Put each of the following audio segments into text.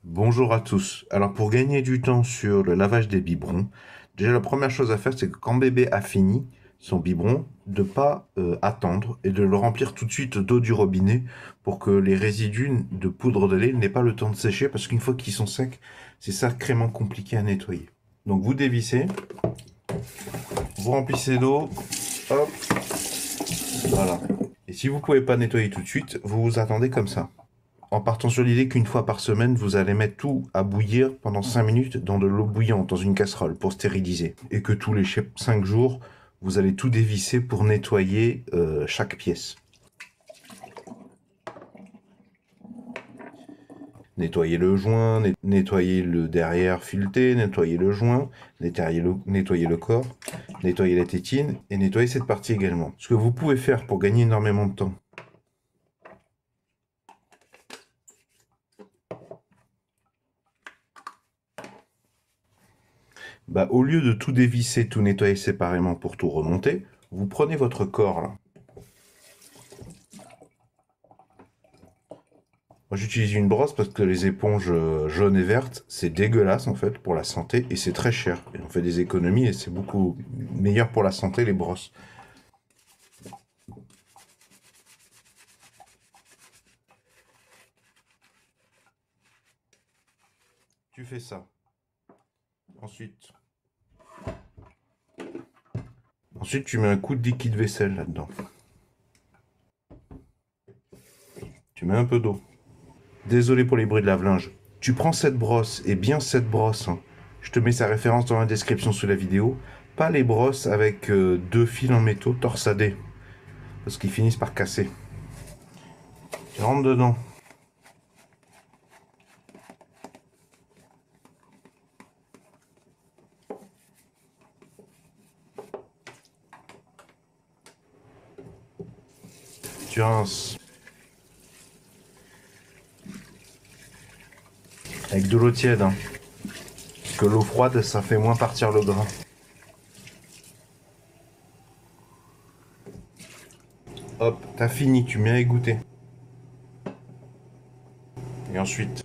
Bonjour à tous. Alors pour gagner du temps sur le lavage des biberons, déjà la première chose à faire c'est que quand bébé a fini son biberon, de pas attendre et de le remplir tout de suite d'eau du robinet pour que les résidus de poudre de lait n'aient pas le temps de sécher parce qu'une fois qu'ils sont secs, c'est sacrément compliqué à nettoyer. Donc vous dévissez, vous remplissez d'eau, hop, voilà. Et si vous pouvez pas nettoyer tout de suite, vous attendez comme ça. En partant sur l'idée qu'une fois par semaine, vous allez mettre tout à bouillir pendant 5 minutes dans de l'eau bouillante, dans une casserole, pour stériliser. Et que tous les 5 jours, vous allez tout dévisser pour nettoyer chaque pièce. Nettoyer le joint, nettoyer le derrière fileté, nettoyer le joint, nettoyer le corps, nettoyer la tétine et nettoyer cette partie également. Ce que vous pouvez faire pour gagner énormément de temps, bah, au lieu de tout dévisser, tout nettoyer séparément pour tout remonter, vous prenez votre corps là. Moi j'utilise une brosse parce que les éponges jaunes et vertes, c'est dégueulasse en fait pour la santé et c'est très cher. Et on fait des économies et c'est beaucoup meilleur pour la santé les brosses. Tu fais ça. Ensuite, ensuite tu mets un coup de liquide vaisselle là-dedans. Tu mets un peu d'eau. Désolé pour les bruits de lave-linge. Tu prends cette brosse, et bien cette brosse, hein. Je te mets sa référence dans la description sous la vidéo. Pas les brosses avec deux fils en métaux torsadés, parce qu'ils finissent par casser. Tu rentres dedans. Tu rinces. Avec de l'eau tiède, hein. Parce que l'eau froide, ça fait moins partir le grain. Hop, t'as fini, tu mets à égoutter. Et ensuite,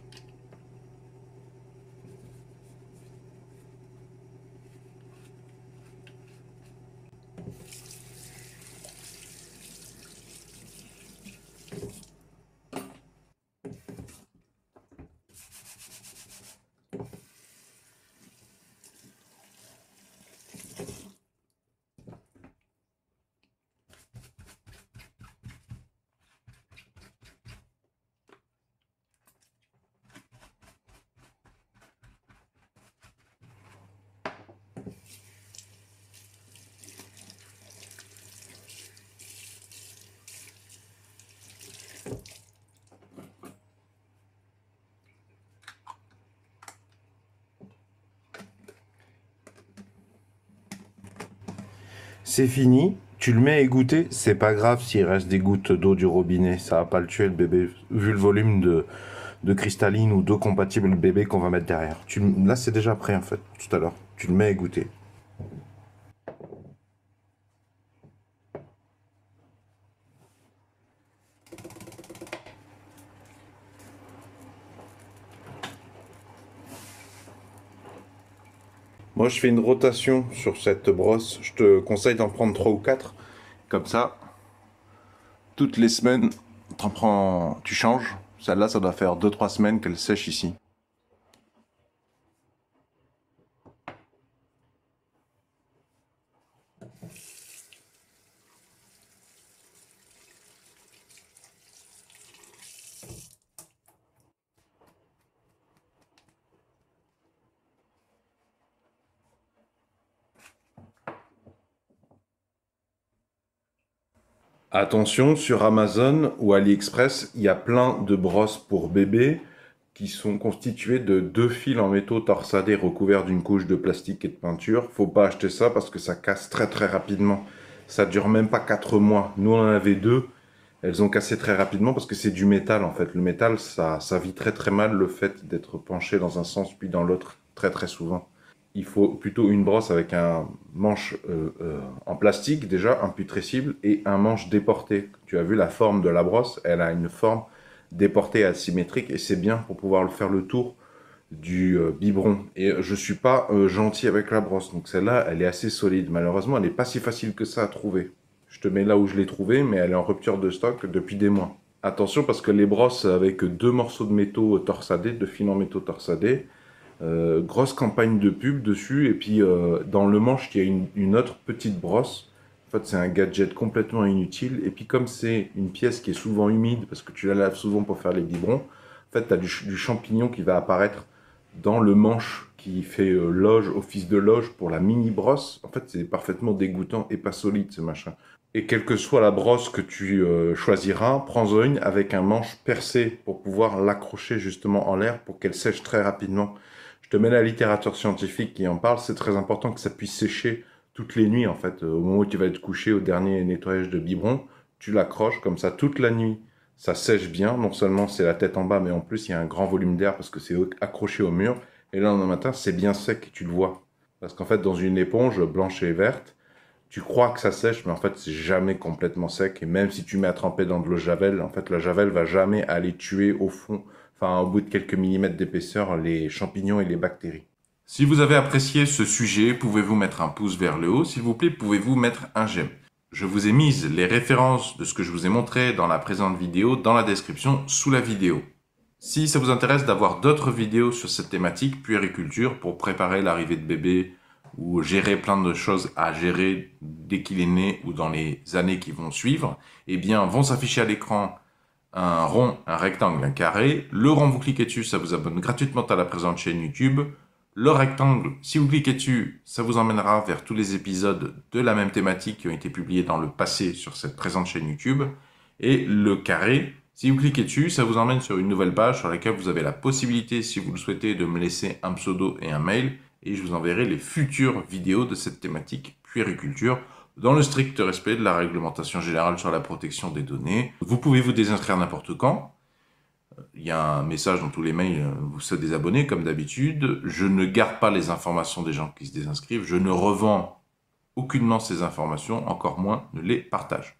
c'est fini. Tu le mets à égoutter. C'est pas grave s'il reste des gouttes d'eau du robinet. Ça va pas le tuer, le bébé, vu le volume de cristalline ou d'eau compatible bébé qu'on va mettre derrière. Là, c'est déjà prêt en fait, tout à l'heure. Tu le mets à égoutter. Moi, je fais une rotation sur cette brosse. Je te conseille d'en prendre 3 ou 4. Comme ça, toutes les semaines, t'en prends, tu changes. Celle-là, ça doit faire 2 3 semaines qu'elle sèche ici. Attention, sur Amazon ou AliExpress, il y a plein de brosses pour bébé qui sont constituées de 2 fils en métaux torsadés recouverts d'une couche de plastique et de peinture. Faut pas acheter ça parce que ça casse très très rapidement. Ça dure même pas 4 mois. Nous on en avait 2. Elles ont cassé très rapidement parce que c'est du métal en fait. Le métal, ça vit très très mal le fait d'être penché dans un sens puis dans l'autre très très souvent. Il faut plutôt une brosse avec un manche en plastique déjà, imputrescible, et un manche déporté. Tu as vu la forme de la brosse, elle a une forme déportée asymétrique et c'est bien pour pouvoir faire le tour du biberon. Et je suis pas gentil avec la brosse. Donc celle-là, elle est assez solide. Malheureusement, elle n'est pas si facile que ça à trouver. Je te mets là où je l'ai trouvée, mais elle est en rupture de stock depuis des mois. Attention parce que les brosses avec deux morceaux de métaux torsadés, de filants métaux torsadés, grosse campagne de pub dessus. Et puis dans le manche, il y a une autre petite brosse. En fait, c'est un gadget complètement inutile. Et puis comme c'est une pièce qui est souvent humide, parce que tu la laves souvent pour faire les biberons, en fait, tu as du champignon qui va apparaître dans le manche qui fait loge, office de loge pour la mini brosse. En fait, c'est parfaitement dégoûtant et pas solide ce machin. Et quelle que soit la brosse que tu choisiras, prends-en une avec un manche percé pour pouvoir l'accrocher justement en l'air pour qu'elle sèche très rapidement. Je te mets la littérature scientifique qui en parle. C'est très important que ça puisse sécher toutes les nuits en fait. Au moment où tu vas te coucher au dernier nettoyage de biberon, tu l'accroches comme ça toute la nuit. Ça sèche bien, non seulement c'est la tête en bas, mais en plus il y a un grand volume d'air parce que c'est accroché au mur. Et là, le lendemain matin, c'est bien sec, tu le vois. Parce qu'en fait, dans une éponge blanche et verte, tu crois que ça sèche, mais en fait, c'est jamais complètement sec. Et même si tu mets à tremper dans de l'eau javel, en fait, la javel va jamais aller tuer au fond, enfin, au bout de quelques millimètres d'épaisseur, les champignons et les bactéries. Si vous avez apprécié ce sujet, pouvez-vous mettre un pouce vers le haut. S'il vous plaît, pouvez-vous mettre un j'aime. Je vous ai mis les références de ce que je vous ai montré dans la présente vidéo dans la description sous la vidéo. Si ça vous intéresse d'avoir d'autres vidéos sur cette thématique, puériculture, pour préparer l'arrivée de bébé ou gérer plein de choses à gérer dès qu'il est né ou dans les années qui vont suivre, eh bien, vont s'afficher à l'écran un rond, un rectangle, un carré. Le rond, vous cliquez dessus, ça vous abonne gratuitement à la présente chaîne YouTube. Le rectangle, si vous cliquez dessus, ça vous emmènera vers tous les épisodes de la même thématique qui ont été publiés dans le passé sur cette présente chaîne YouTube. Et le carré, si vous cliquez dessus, ça vous emmène sur une nouvelle page sur laquelle vous avez la possibilité, si vous le souhaitez, de me laisser un pseudo et un mail. Et je vous enverrai les futures vidéos de cette thématique puériculture dans le strict respect de la réglementation générale sur la protection des données. Vous pouvez vous désinscrire n'importe quand. Il y a un message dans tous les mails, vous se désabonnez comme d'habitude. Je ne garde pas les informations des gens qui se désinscrivent. Je ne revends aucunement ces informations, encore moins ne les partage.